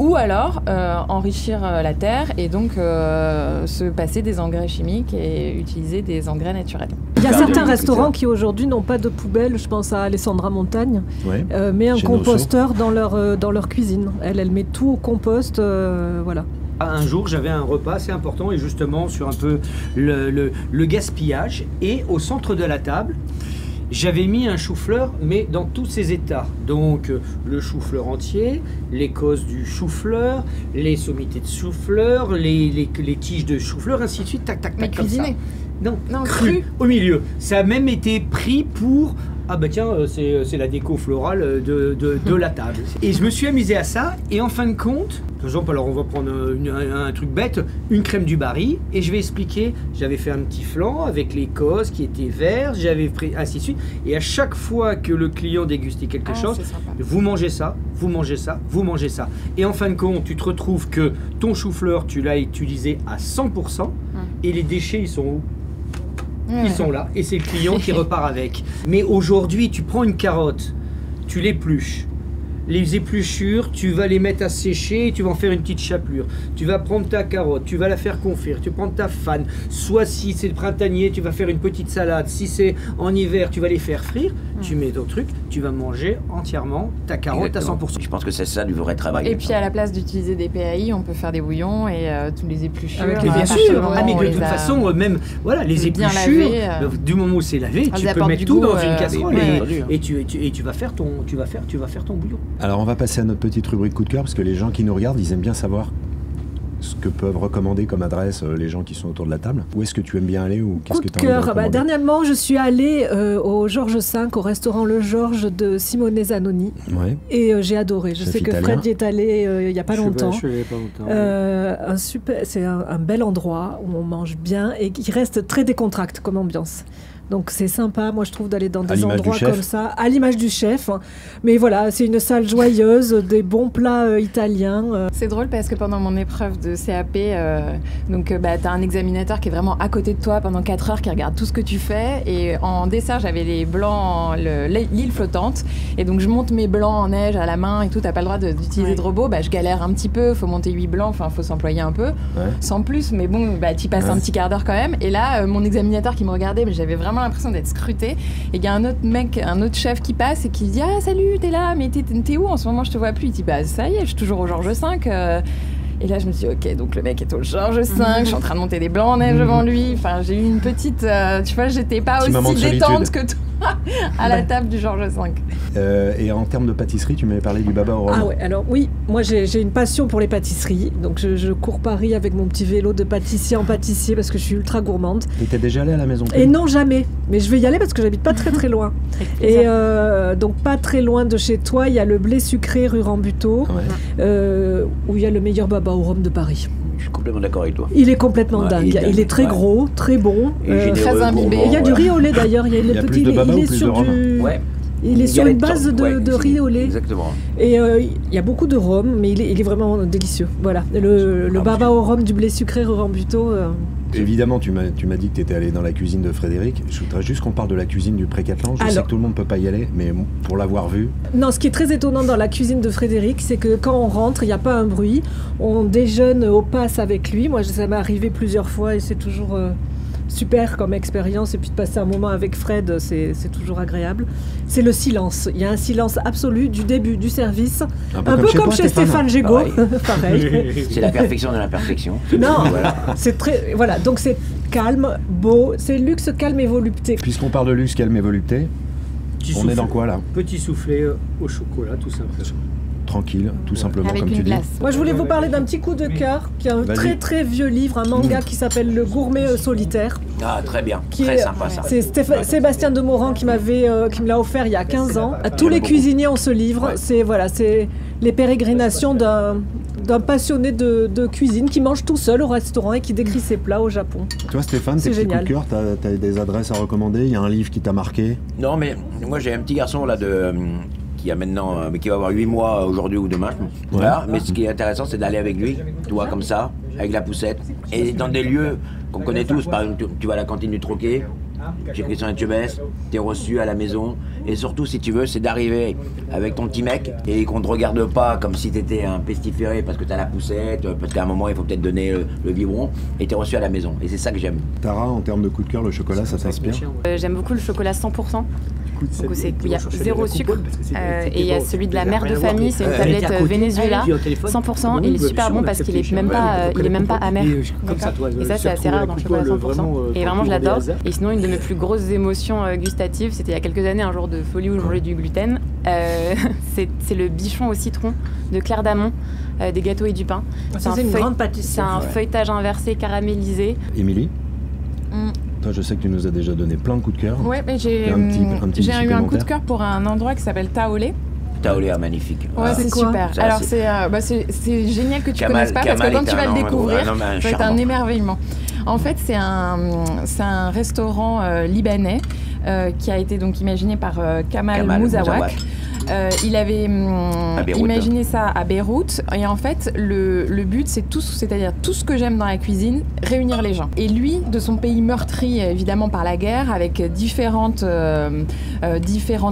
Ou alors enrichir la terre et donc se passer des engrais chimiques et utiliser des engrais naturels. Il y a certains restaurants qui aujourd'hui n'ont pas de poubelle, je pense à Alessandra Montagne, mais un composteur dans leur cuisine. Elle met tout au compost, voilà. Un jour, j'avais un repas assez important et justement sur un peu le gaspillage. Et au centre de la table, j'avais mis un chou-fleur, mais dans tous ses états. Donc, le chou-fleur entier, l'écosse du chou-fleur, les sommités de chou-fleur, les tiges de chou-fleur, ainsi de suite, tac, tac, tac, comme ça. Non, cru, au milieu. Ça a même été pris pour... Ah bah tiens, c'est la déco florale de la table. Et je me suis amusé à ça, et en fin de compte, par exemple, alors on va prendre un truc bête, une crème du Barry, et je vais expliquer, j'avais fait un petit flan avec l'écosse qui était verte, j'avais pris ainsi de suite, et à chaque fois que le client dégustait quelque chose, vous mangez ça, vous mangez ça, vous mangez ça. Et en fin de compte, tu te retrouves que ton chou-fleur, tu l'as utilisé à 100%, et les déchets, ils sont où ? Ils sont là, et c'est le client qui repart avec. Mais aujourd'hui, tu prends une carotte, tu l'épluches. Les épluchures, tu vas les mettre à sécher et tu vas en faire une petite chapelure. Tu vas prendre ta carotte, tu vas la faire confire, tu prends ta fan. Soit si c'est le printanier, tu vas faire une petite salade. Si c'est en hiver, tu vas les faire frire. Tu mets ton truc, tu vas manger entièrement ta carotte. Exactement. À 100%. Je pense que c'est ça du vrai travail. Et puis à la place d'utiliser des PAI, on peut faire des bouillons et tous les épluchures. Avec les bien sûr. Mais de toute façon, même voilà, les épluchures, du moment où c'est lavé, tu peux mettre tout dans une casserole et tu vas faire ton bouillon. Alors on va passer à notre petite rubrique coup de cœur parce que les gens qui nous regardent, ils aiment bien savoir ce que peuvent recommander comme adresse les gens qui sont autour de la table. Où est-ce que tu aimes bien aller ou qu'est-ce que tu as envie de recommander ? Dernièrement, je suis allée au Georges V, au restaurant Le Georges de Simone Zanoni. Ouais. Et j'ai adoré. Je sais que Fred y est allé il n'y a pas longtemps. Je suis allé pas longtemps. C'est un bel endroit où on mange bien et qui reste très décontracté comme ambiance. Donc c'est sympa, moi je trouve, d'aller dans des endroits comme ça, à l'image du chef. Mais voilà, c'est une salle joyeuse, des bons plats italiens. C'est drôle parce que pendant mon épreuve de CAP, t'as un examinateur qui est vraiment à côté de toi pendant 4 heures, qui regarde tout ce que tu fais. Et en dessert, j'avais les blancs, l'île flottante. Et donc je monte mes blancs en neige à la main et tout, t'as pas le droit d'utiliser de robot. Je galère un petit peu, faut monter 8 blancs, faut s'employer un peu, sans plus. Mais bon, t'y passes un petit quart d'heure quand même. Et là, mon examinateur qui me regardait, j'avais vraiment l'impression d'être scruté, et il y a un autre chef qui passe et qui dit « Ah salut, t'es là, mais t'es où en ce moment, je te vois plus ». Il dit « Bah ça y est, je suis toujours au Georges V ». Et là je me suis dit ok, donc le mec est au Georges V, je suis en train de monter des blancs en neige devant lui, enfin j'ai eu une petite, tu vois, j'étais pas aussi détente que toi à la table du Georges V. Et en termes de pâtisserie, tu m'avais parlé du baba au rhum. Ah ouais, alors oui, moi j'ai une passion pour les pâtisseries, donc je cours Paris avec mon petit vélo de pâtissier en pâtissier parce que je suis ultra gourmande. Et t'es déjà allée à la Maison Plume ? Et non, jamais, mais je vais y aller parce que j'habite pas très loin. Et donc pas très loin de chez toi, il y a le blé sucré rue Rambuteau, où il y a le meilleur baba au rhum de Paris. Je suis complètement d'accord avec toi. Il est complètement dingue. Il est très gros, très bon, très imbibé. Il y a du riz au lait d'ailleurs. Il y a plus de baba ou plus de rhum ? Il est sur une base de riz au lait. Exactement. Et il y a beaucoup de rhum, mais il est vraiment délicieux. Voilà, le baba au rhum du blé sucré rue Rambuteau. Évidemment, tu m'as dit que tu étais allé dans la cuisine de Frédéric. Je voudrais juste qu'on parle de la cuisine du Pré-Catelan. Je sais que tout le monde ne peut pas y aller, mais pour l'avoir vu... Non, ce qui est très étonnant dans la cuisine de Frédéric, c'est que quand on rentre, il n'y a pas un bruit. On déjeune au pass avec lui. Moi, ça m'est arrivé plusieurs fois et c'est toujours... super comme expérience, et puis de passer un moment avec Fred, c'est toujours agréable. C'est le silence. Il y a un silence absolu du début du service, un peu comme chez Stéphane Gégaud. Pareil. C'est la perfection de l'imperfection. Non, c'est très... Voilà, donc c'est calme, beau, c'est luxe, calme et volupté. Puisqu'on parle de luxe, calme et volupté, on est dans quoi là ? Petit soufflé au chocolat, tout simplement. tranquille, tout simplement, avec comme une tu dis. glace. Moi, je voulais vous parler d'un petit coup de cœur, qui est un très très vieux livre, un manga qui s'appelle Le Gourmet solitaire. Ah, très bien, très sympa ça. C'est Sébastien Demorand qui me l'a offert il y a 15 ans. Tous les cuisiniers ont ce livre. C'est les pérégrinations d'un passionné de cuisine qui mange tout seul au restaurant et qui décrit ses plats au Japon. Toi Stéphane, tes petits coups de cœur, t'as des adresses à recommander? Il y a un livre qui t'a marqué? Non, mais moi j'ai un petit garçon là qui a maintenant, qui va avoir 8 mois aujourd'hui ou demain. Voilà. Mais ce qui est intéressant, c'est d'aller avec lui, tu vois, comme ça, avec la poussette, et dans des lieux qu'on connaît tous. Par exemple, tu vas à la cantine du Troquet, chez Christian Etchebest, t'es reçu à la maison, et surtout, si tu veux, c'est d'arriver avec ton petit mec et qu'on te regarde pas comme si t'étais un pestiféré parce que t'as la poussette, parce qu'à un moment il faut peut-être donner le biberon, et t'es reçu à la maison. Et c'est ça que j'aime. Tara, en termes de coup de cœur, le chocolat, ça t'inspire? J'aime beaucoup le chocolat 100%. Donc il y a 0 sucre et il y a celui de la mère de famille, c'est une tablette Venezuela 100% et il est super bon parce qu'il est même pas amer. Et ça c'est assez rare dans le chocolat 100% et vraiment je l'adore. Et sinon une de mes plus grosses émotions gustatives, c'était il y a quelques années, un jour de folie où je mangeais du gluten, c'est le bichon au citron de Claire Damon, des gâteaux et du pain. C'est une grande pâtisserie. C'est un feuilletage inversé caramélisé. Émilie, toi, je sais que tu nous as déjà donné plein de coups de cœur. Ouais, mais j'ai eu un coup de cœur pour un endroit qui s'appelle Taolé. Taolé, magnifique. Ouais, c'est super. Alors c'est génial que tu connaisses pas parce que quand tu vas le découvrir, ça va être un émerveillement. En fait, c'est un restaurant libanais qui a été donc imaginé par Kamal Mouzawak. Il avait imaginé ça à Beyrouth et en fait le but c'est-à-dire tout ce que j'aime dans la cuisine, réunir les gens. Et lui, de son pays meurtri évidemment par la guerre, avec différentes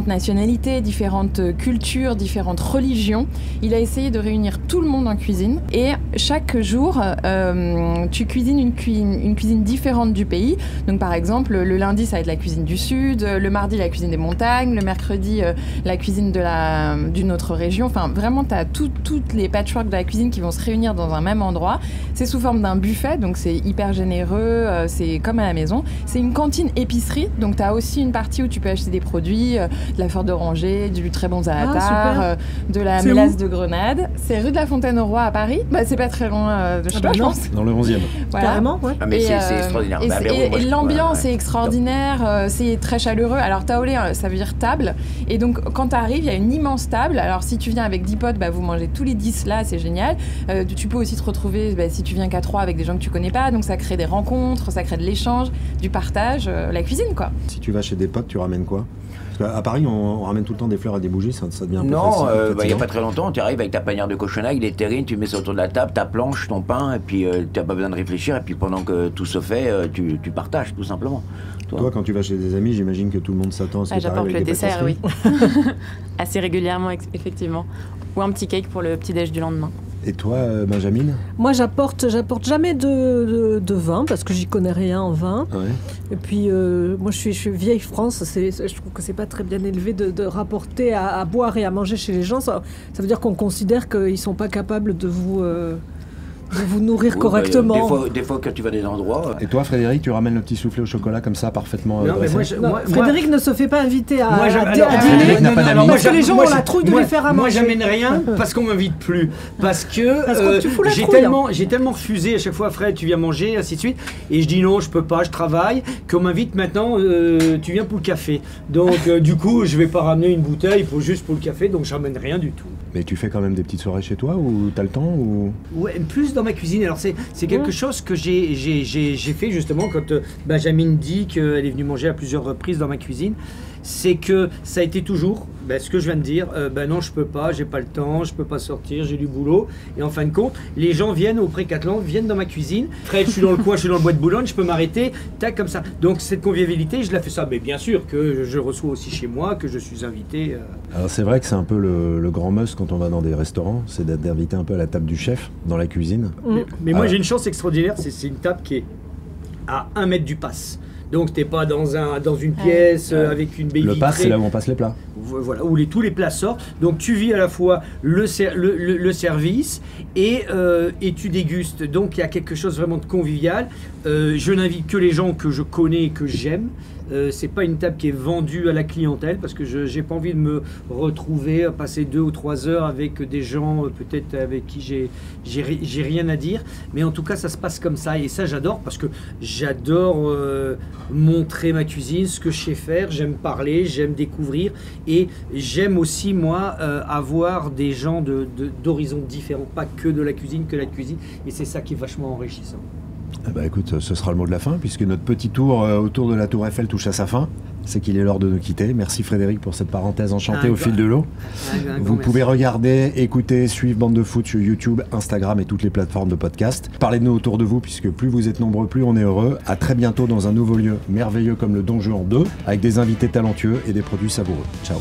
nationalités, différentes cultures, différentes religions, il a essayé de réunir tout le monde en cuisine et chaque jour tu cuisines une cuisine différente du pays. Donc par exemple le lundi ça va être la cuisine du sud, le mardi la cuisine des montagnes, le mercredi la cuisine d'une autre région. Enfin, vraiment, tu as toutes les patchworks de la cuisine qui vont se réunir dans un même endroit. C'est sous forme d'un buffet, donc c'est hyper généreux, c'est comme à la maison. C'est une cantine épicerie, donc tu as aussi une partie où tu peux acheter des produits, de la fleur d'oranger, du très bon za'atar, de la mélasse de Grenade. C'est rue de la Fontaine-au-Roi à Paris. Bah, c'est pas très loin de chez toi, je pense. Dans le 11e. Voilà. Carrément, ouais. Ah, mais c'est extraordinaire. Et l'ambiance est extraordinaire, c'est très chaleureux. Alors, taolé, ça veut dire table. Et donc, quand tu arrives, il y a une immense table. Alors si tu viens avec 10 potes, vous mangez tous les 10 là, c'est génial. Tu peux aussi te retrouver si tu viens qu'à 3 avec des gens que tu connais pas, donc ça crée des rencontres, ça crée de l'échange, du partage, la cuisine quoi. Si tu vas chez des potes, tu ramènes quoi? Parce qu'à Paris, on ramène tout le temps des fleurs et des bougies, ça devient un peu facile. Non, il n'y a pas très longtemps, tu arrives avec ta panière de cochonaille, des terrines, tu mets ça autour de la table, ta planche, ton pain, et puis tu n'as pas besoin de réfléchir, et puis pendant que tout se fait, tu partages tout simplement. Toi, quand tu vas chez des amis, j'imagine que tout le monde s'attend à ce que tu arrives avec le des dessert, oui. Assez régulièrement, effectivement. Ou un petit cake pour le petit-déj du lendemain. Et toi, Benjamin? Moi, j'apporte jamais de vin parce que j'y connais rien en vin. Ouais. Et puis, moi, je suis vieille France. Je trouve que c'est pas très bien élevé de rapporter à boire et à manger chez les gens. Ça veut dire qu'on considère qu'ils sont pas capables de vous nourrir correctement. Des fois, quand tu vas à des endroits... Et toi, Frédéric, tu ramènes le petit soufflé au chocolat comme ça, parfaitement Non, mais Frédéric ne se fait pas inviter à Frédéric n'a pas d'amis. Parce que les gens ont la trouille de lui faire à manger. Moi, j'amène rien parce qu'on m'invite plus. Parce que tu fous la j'ai tellement refusé à chaque fois, Fred, tu viens manger, ainsi de suite. Et je dis non, je peux pas, je travaille. Qu'on m'invite maintenant, tu viens pour le café. Donc, du coup, je vais pas ramener une bouteille juste pour le café, donc je ramène rien du tout. Mais tu fais quand même des petites soirées chez toi ou t'as le temps ou... Ouais, plus dans ma cuisine. Alors c'est quelque chose que j'ai fait justement quand Benjamin dit qu'elle est venue manger à plusieurs reprises dans ma cuisine. C'est que ça a été toujours ce que je viens de dire, non je peux pas, j'ai pas le temps, je peux pas sortir, j'ai du boulot. Et en fin de compte, les gens viennent au Pré-Catlan, viennent dans ma cuisine. Fred, je suis dans le coin, je suis dans le bois de Boulogne, je peux m'arrêter, tac comme ça. Donc cette convivialité, je la fais ça. Mais bien sûr que je reçois aussi chez moi, que je suis invité. Alors c'est vrai que c'est un peu le grand must quand on va dans des restaurants, c'est d'être invité un peu à la table du chef, dans la cuisine. Mais moi j'ai une chance extraordinaire, c'est une table qui est à 1 mètre du passe. Donc t'es pas dans une pièce avec une baie vitrée. Le passe, c'est là où on passe les plats. voilà, où tous les plats sortent. Donc tu vis à la fois le service et tu dégustes. Donc il y a quelque chose vraiment de convivial. Je n'invite que les gens que je connais et que j'aime. C'est pas une table qui est vendue à la clientèle parce que je n'ai pas envie de me retrouver à passer 2 ou 3 heures avec des gens peut-être avec qui j'ai rien à dire. Mais en tout cas, ça se passe comme ça et ça, j'adore parce que j'adore montrer ma cuisine, ce que je sais faire. J'aime parler, j'aime découvrir et j'aime aussi, moi, avoir des gens d'horizons différents, pas que de la cuisine, et c'est ça qui est vachement enrichissant. Eh ben écoute, ce sera le mot de la fin, puisque notre petit tour autour de la Tour Eiffel touche à sa fin. C'est qu'il est l'heure de nous quitter. Merci Frédéric pour cette parenthèse enchantée au fil de l'eau. Vous pouvez regarder, écouter, suivre Bande de Foot sur YouTube, Instagram et toutes les plateformes de podcast. Parlez de nous autour de vous, puisque plus vous êtes nombreux, plus on est heureux. À très bientôt dans un nouveau lieu merveilleux comme le Don Juan 2, avec des invités talentueux et des produits savoureux. Ciao.